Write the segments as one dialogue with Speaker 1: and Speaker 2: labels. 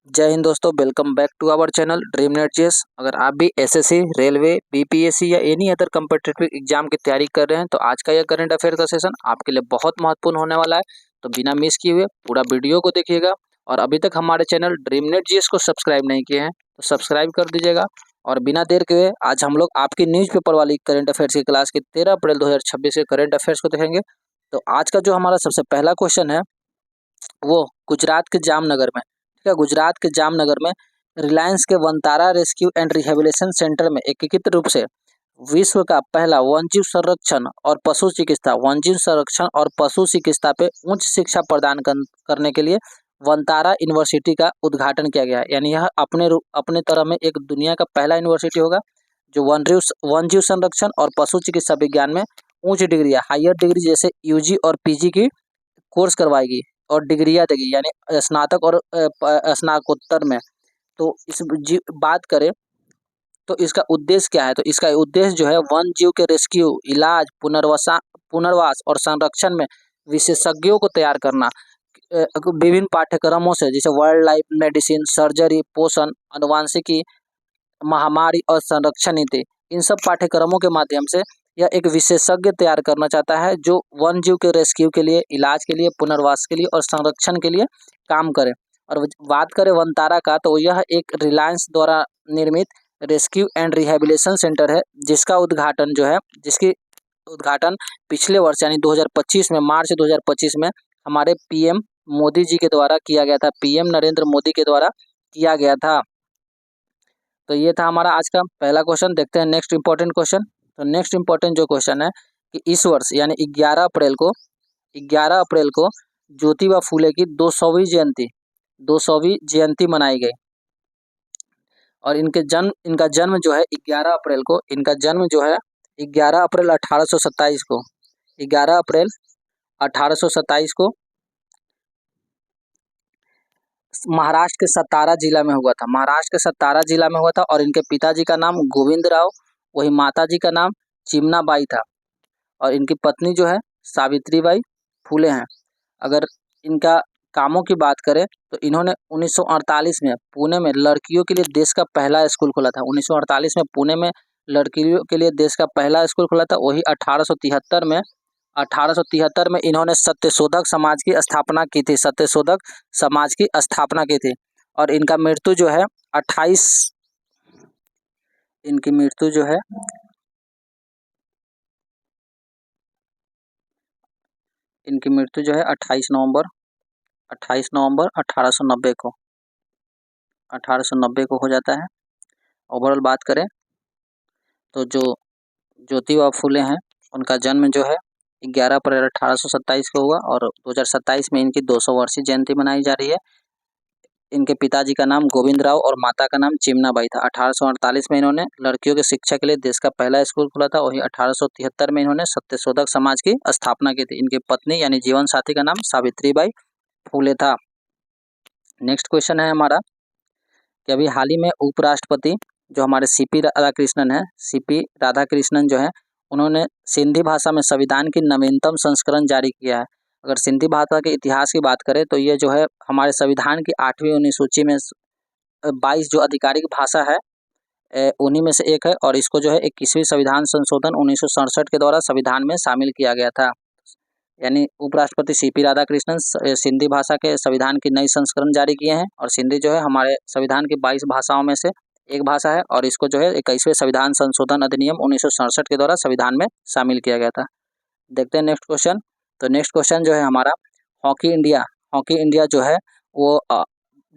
Speaker 1: जय हिंद दोस्तों, welcome back to our channel dream net जेस। अगर आप भी एसएससी, रेलवे, बीपीएससी या एनी अदर कम्पिटिटिव एग्जाम की तैयारी कर रहे हैं तो आज का यह करंट अफेयर का सेशन आपके लिए बहुत महत्वपूर्ण होने वाला है। तो बिना मिस किए हुए पूरा वीडियो को देखिएगा। और अभी तक हमारे चैनल ड्रीम नेट जेस को सब्सक्राइब नहीं किए हैं तो सब्सक्राइब कर दीजिएगा। और बिना देर के हुए आज हम लोग आपकी न्यूज़पेपर वाली करंट अफेयर्स की क्लास की 13 अप्रैल 2026 के करंट अफेयर्स को देखेंगे। तो आज का जो हमारा सबसे पहला क्वेश्चन है वो गुजरात के जामनगर में, ठीक है, गुजरात के जामनगर में रिलायंस के Vantara rescue and rehabilitation centre में एकीकृत रूप से विश्व का पहला वन्यजीव संरक्षण और पशु चिकित्सा पे उच्च शिक्षा प्रदान करने के लिए वनतारा यूनिवर्सिटी का उद्घाटन किया गया है। यानी यह अपने तरह में एक दुनिया का पहला यूनिवर्सिटी होगा जो वन्यजीव संरक्षण और पशु चिकित्सा विज्ञान में उच्च डिग्री, हायर डिग्री जैसे यूजी और पीजी की कोर्स करवाएगी और डिग्रियाँ देगी, यानी स्नातक और स्नातकोत्तर में। तो इस बात करें तो इसका उद्देश्य क्या है, तो इसका उद्देश्य जो है वन जीव के रेस्क्यू, इलाज, पुनर्वास और संरक्षण में विशेषज्ञों को तैयार करना। विभिन्न पाठ्यक्रमों से जैसे वाइल्ड लाइफ मेडिसिन, सर्जरी, पोषण, आनुवांशिकी, महामारी और संरक्षण नीति, इन सब पाठ्यक्रमों के माध्यम से यह एक विशेषज्ञ तैयार करना चाहता है जो वन जीव के रेस्क्यू के लिए, इलाज के लिए, पुनर्वास के लिए और संरक्षण के लिए काम करे। और बात करें वनतारा का तो यह एक रिलायंस द्वारा निर्मित रेस्क्यू एंड रिहेबिलिटेशन सेंटर है जिसकी उद्घाटन पिछले वर्ष यानी 2025 में, मार्च 2025 में हमारे पीएम मोदी जी के द्वारा किया गया था, पीएम नरेंद्र मोदी के द्वारा किया गया था। तो ये था हमारा आज का पहला क्वेश्चन। देखते हैं नेक्स्ट इंपॉर्टेंट क्वेश्चन। तो नेक्स्ट इंपॉर्टेंट जो क्वेश्चन है कि इस वर्ष यानी 11 अप्रैल को ज्योतिबा फूले की 200वीं जयंती मनाई गई। और इनका जन्म जो है 11 अप्रैल को, 11 अप्रैल 1827 को, 11 अप्रैल 1827 को महाराष्ट्र के सतारा जिला में हुआ था। और इनके पिताजी का नाम गोविंद राव, वही माताजी का नाम चिमनाबाई था। और इनकी पत्नी जो है सावित्रीबाई फूले हैं। अगर इनका कामों की बात करें तो इन्होंने 1948 में पुणे में लड़कियों के लिए देश का पहला स्कूल खोला था। 1948 में पुणे में लड़कियों के लिए देश का पहला स्कूल खोला था। वही 1873 में इन्होंने सत्यशोधक समाज की स्थापना की थी। और इनका मृत्यु जो है 28 नवंबर 1890 को हो जाता है। ओवरऑल बात करें तो जो ज्योतिबा फूले हैं उनका जन्म जो है 11 अप्रैल 1827 को हुआ और 2027 में इनकी 200 वर्षीय जयंती मनाई जा रही है। इनके पिताजी का नाम गोविंद राव और माता का नाम चिमनाबाई था। 1848 में इन्होंने लड़कियों की शिक्षा के लिए देश का पहला स्कूल खोला था। वही 1873 में इन्होंने सत्यशोधक समाज की स्थापना की थी। इनकी पत्नी यानी जीवन साथी का नाम सावित्रीबाई फूले था। नेक्स्ट क्वेश्चन है हमारा कि अभी हाल ही में उपराष्ट्रपति जो हमारे सीपी राधाकृष्णन जो है, उन्होंने सिंधी भाषा में संविधान की नवीनतम संस्करण जारी किया है। अगर सिंधी भाषा के इतिहास की बात करें तो ये जो है हमारे संविधान की 8वीं अनुसूची में 22 जो आधिकारिक भाषा है उन्हीं में से एक है। और इसको जो है 21वीं संविधान संशोधन 1967 के द्वारा संविधान में शामिल किया गया था। यानी उपराष्ट्रपति सीपी राधाकृष्णन सिंधी भाषा के संविधान की नई संस्करण जारी किए हैं। और सिंधी जो है हमारे संविधान की 22 भाषाओं में से एक भाषा है। और इसको जो है 21वें संविधान संशोधन अधिनियम 1967 के द्वारा संविधान में शामिल किया गया था। देखते हैं नेक्स्ट क्वेश्चन। तो नेक्स्ट क्वेश्चन जो है हमारा हॉकी इंडिया जो है वो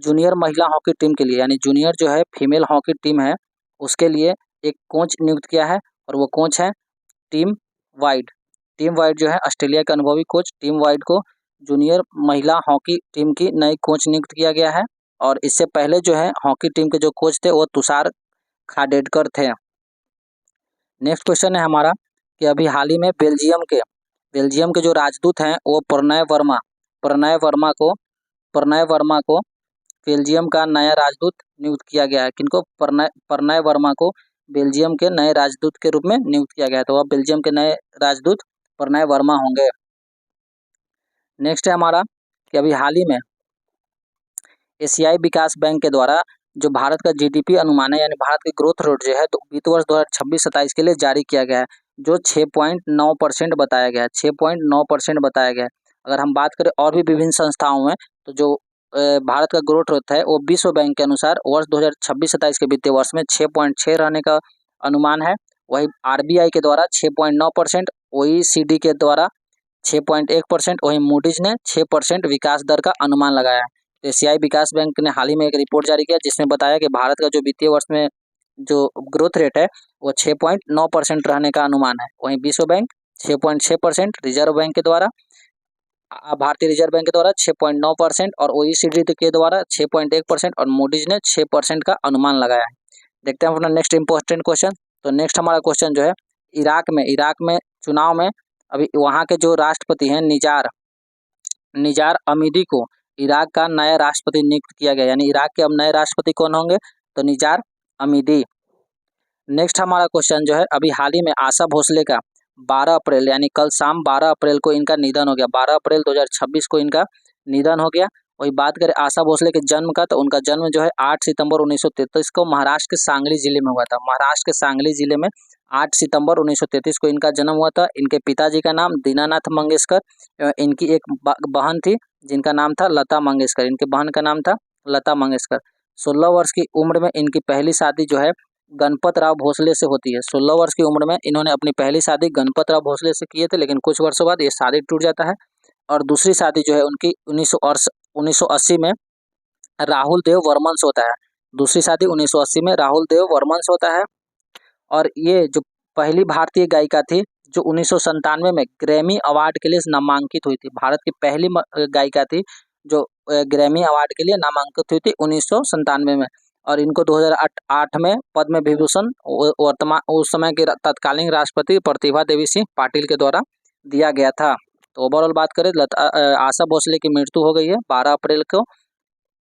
Speaker 1: जूनियर महिला हॉकी टीम के लिए, यानी जूनियर जो है फीमेल हॉकी टीम है, उसके लिए एक कोच नियुक्त किया है। और वो कोच है टिम वाइड जो है ऑस्ट्रेलिया के अनुभवी कोच टिम वाइड को जूनियर महिला हॉकी टीम की नई कोच नियुक्त किया गया है। और इससे पहले जो है हॉकी टीम के जो कोच थे वो तुषार खाडेडकर थे। नेक्स्ट क्वेश्चन है हमारा कि अभी हाल ही में बेल्जियम के जो राजदूत हैं वो प्रणय वर्मा को बेल्जियम का नया राजदूत नियुक्त किया गया है। किनको? प्रणय वर्मा को बेल्जियम के नए राजदूत के रूप में नियुक्त किया गया है। तो अब बेल्जियम के नए राजदूत प्रणय वर्मा होंगे। नेक्स्ट है हमारा कि अभी हाल ही में एशियाई विकास बैंक के द्वारा जो भारत का जीडीपी अनुमान है यानी भारत की ग्रोथ रेट जो है तो वित्त वर्ष 2026-27 के लिए जारी किया गया है, जो 6.9% बताया गया है, 6.9% बताया गया है। अगर हम बात करें और भी विभिन्न संस्थाओं में तो जो भारत का ग्रोथ रेट है वो विश्व बैंक के अनुसार वर्ष 2026-27 के वित्तीय वर्ष में 6.6 रहने का अनुमान है। वही आरबीआई के द्वारा 6.9%, ओईसीडी के द्वारा 6.1%, वहीं मूडीज ने 6% विकास दर का अनुमान लगाया है। तो एशियाई विकास बैंक ने हाल ही में एक रिपोर्ट जारी किया जिसमें बताया कि भारत का जो वित्तीय वर्ष में जो ग्रोथ रेट है वो 6.9% रहने का अनुमान है। वहीं विश्व बैंक 6.6%, रिजर्व बैंक के द्वारा भारतीय रिजर्व बैंक के द्वारा 6.9% और ओईसीडी के द्वारा 6.1% और मूडीज ने 6% का अनुमान लगाया है। देखते हैं अपना नेक्स्ट इंपॉर्टेंट क्वेश्चन। तो नेक्स्ट हमारा क्वेश्चन जो है इराक में चुनाव में अभी वहाँ के जो राष्ट्रपति हैं निजार अमीदी को इराक का नया राष्ट्रपति नियुक्त किया गया, यानी इराक के अब नए राष्ट्रपति कौन होंगे तो निजार अमीदी। नेक्स्ट हमारा क्वेश्चन जो है अभी हाल ही में आशा भोसले का 12 अप्रैल यानी कल शाम 12 अप्रैल को इनका निधन हो गया। 12 अप्रैल 2026 को इनका निधन हो गया। वही बात करें आशा भोसले के जन्म का तो उनका जन्म जो है 8 सितंबर 1933 को महाराष्ट्र के सांगली जिले में हुआ था। महाराष्ट्र के सांगली जिले में 8 सितंबर 1933 को इनका जन्म हुआ था। इनके पिताजी का नाम दीनानाथ मंगेशकर, इनकी एक बहन थी जिनका नाम था लता मंगेशकर, इनके बहन का नाम था लता मंगेशकर। 16 वर्ष की उम्र में इनकी पहली शादी जो है गणपत राव भोसले से होती है। 16 वर्ष की उम्र में इन्होंने अपनी पहली शादी गणपत राव भोसले से किए थे, लेकिन कुछ वर्षों बाद ये शादी टूट जाता है और दूसरी शादी जो है उनकी 1980 में राहुल देव वर्मन से होता है। दूसरी शादी 1980 में राहुल देव वर्मन से होता है। और ये जो पहली भारतीय गायिका थी जो 1997 में ग्रैमी अवार्ड के लिए नामांकित हुई थी। भारत की पहली गायिका थी जो ग्रैमी अवार्ड के लिए नामांकित हुई थी 1997 में। और इनको 2008 में पद्म विभूषण वर्तमान उस समय के तत्कालीन राष्ट्रपति प्रतिभा देवी सिंह पाटिल के द्वारा दिया गया था। तो ओवरऑल बात करें आशा भोसले की मृत्यु हो गई है 12 अप्रैल को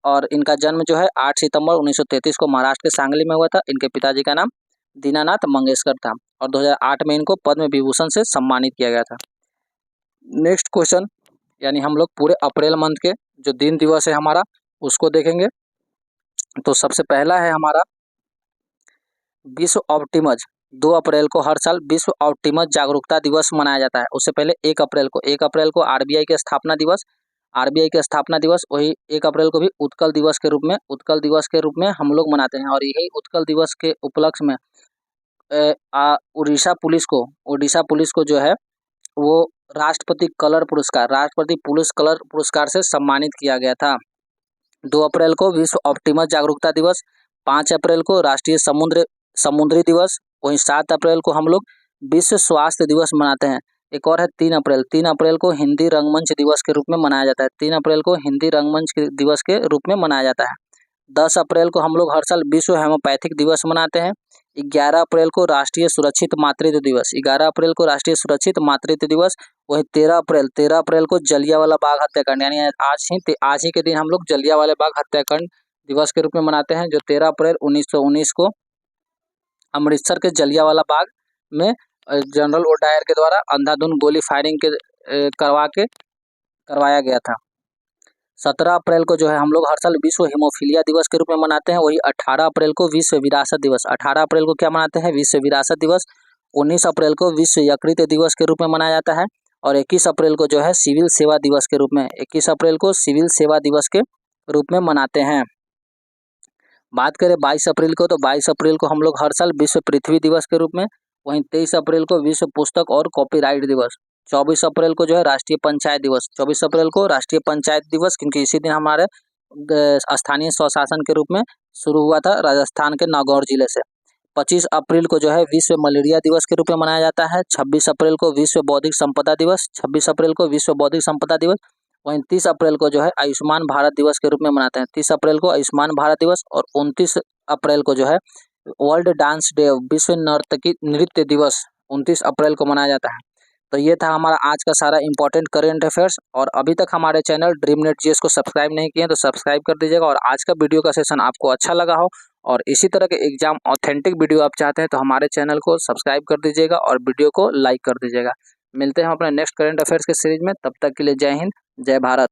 Speaker 1: और इनका जन्म जो है 8 सितंबर 1933 को महाराष्ट्र के सांगली में हुआ था। इनके पिताजी का नाम दीनानाथ मंगेशकर था और 2008 में इनको पद्म विभूषण से सम्मानित किया गया था। नेक्स्ट क्वेश्चन यानी हम लोग पूरे अप्रैल मंथ के जो दिन दिवस है हमारा उसको देखेंगे। तो सबसे पहला है हमारा विश्व ऑप्टिमज। 2 अप्रैल को हर साल विश्व ऑप्टिमज जागरूकता दिवस मनाया जाता है। उससे पहले 1 अप्रैल को आरबीआई के स्थापना दिवस, वही 1 अप्रैल को भी उत्कल दिवस के रूप में हम लोग मनाते हैं। और यही उत्कल दिवस के उपलक्ष्य में ओडिशा पुलिस को जो है वो राष्ट्रपति पुलिस कलर पुरस्कार से सम्मानित किया गया था। 2 अप्रैल को विश्व ऑप्टिमस जागरूकता दिवस, 5 अप्रैल को राष्ट्रीय समुद्री दिवस, वहीं 7 अप्रैल को हम लोग विश्व स्वास्थ्य दिवस मनाते हैं। एक और है 3 अप्रैल को हिंदी रंगमंच दिवस के रूप में मनाया जाता है। 3 अप्रैल को हिंदी रंगमंच दिवस के रूप में मनाया जाता है। 10 अप्रैल को हम लोग हर साल विश्व होम्योपैथिक दिवस मनाते हैं। 11 अप्रैल को राष्ट्रीय सुरक्षित मातृत्व दिवस, वही 13 अप्रैल को जलियांवाला बाग हत्याकांड यानी आज ही के दिन हम लोग जलियांवाला बाग हत्याकांड दिवस के रूप में मनाते हैं, जो 13 अप्रैल 1919 को अमृतसर के जलियांवाला बाग में जनरल ओ डायर के द्वारा अंधाधुंध गोली फायरिंग करवाया गया था। 17 अप्रैल को जो है हम लोग हर साल विश्व हीमोफीलिया दिवस के रूप में मनाते हैं। वही 18 अप्रैल को विश्व विरासत दिवस, 18 अप्रैल को क्या मनाते हैं विश्व विरासत दिवस। 19 अप्रैल को विश्व यकृत दिवस के रूप में मनाया जाता है। और 21 अप्रैल को जो है सिविल सेवा दिवस के रूप में 21 अप्रैल को सिविल सेवा दिवस के रूप में मनाते हैं। बात करें 22 अप्रैल को तो 22 अप्रैल को हम लोग हर साल विश्व पृथ्वी दिवस के रूप में, वहीं 23 अप्रैल को विश्व पुस्तक और कॉपीराइट दिवस, 24 अप्रैल को जो है राष्ट्रीय पंचायत दिवस, 24 अप्रैल को राष्ट्रीय पंचायत दिवस क्योंकि इसी दिन हमारे स्थानीय स्वशासन के रूप में शुरू हुआ था राजस्थान के नागौर जिले से। 25 अप्रैल को जो है विश्व मलेरिया दिवस के रूप में मनाया जाता है। 26 अप्रैल को विश्व बौद्धिक संपदा दिवस, 26 अप्रैल को विश्व बौद्धिक संपदा दिवस। वहीं 30 अप्रैल को जो है आयुष्मान भारत दिवस के रूप में मनाते हैं। 30 अप्रैल को आयुष्मान भारत दिवस और 29 अप्रैल को जो है वर्ल्ड डांस डे, विश्व नृत्य दिवस 29 अप्रैल को मनाया जाता है। तो ये था हमारा आज का सारा इंपॉर्टेंट करेंट अफेयर्स। और अभी तक हमारे चैनल ड्रीम नेट जीएस को सब्सक्राइब नहीं किए तो सब्सक्राइब कर दीजिएगा। और आज का वीडियो का सेशन आपको अच्छा लगा हो और इसी तरह के एग्जाम ऑथेंटिक वीडियो आप चाहते हैं तो हमारे चैनल को सब्सक्राइब कर दीजिएगा और वीडियो को लाइक कर दीजिएगा। मिलते हैं हम अपने नेक्स्ट करेंट अफेयर्स के सीरीज में, तब तक के लिए जय हिंद, जय भारत।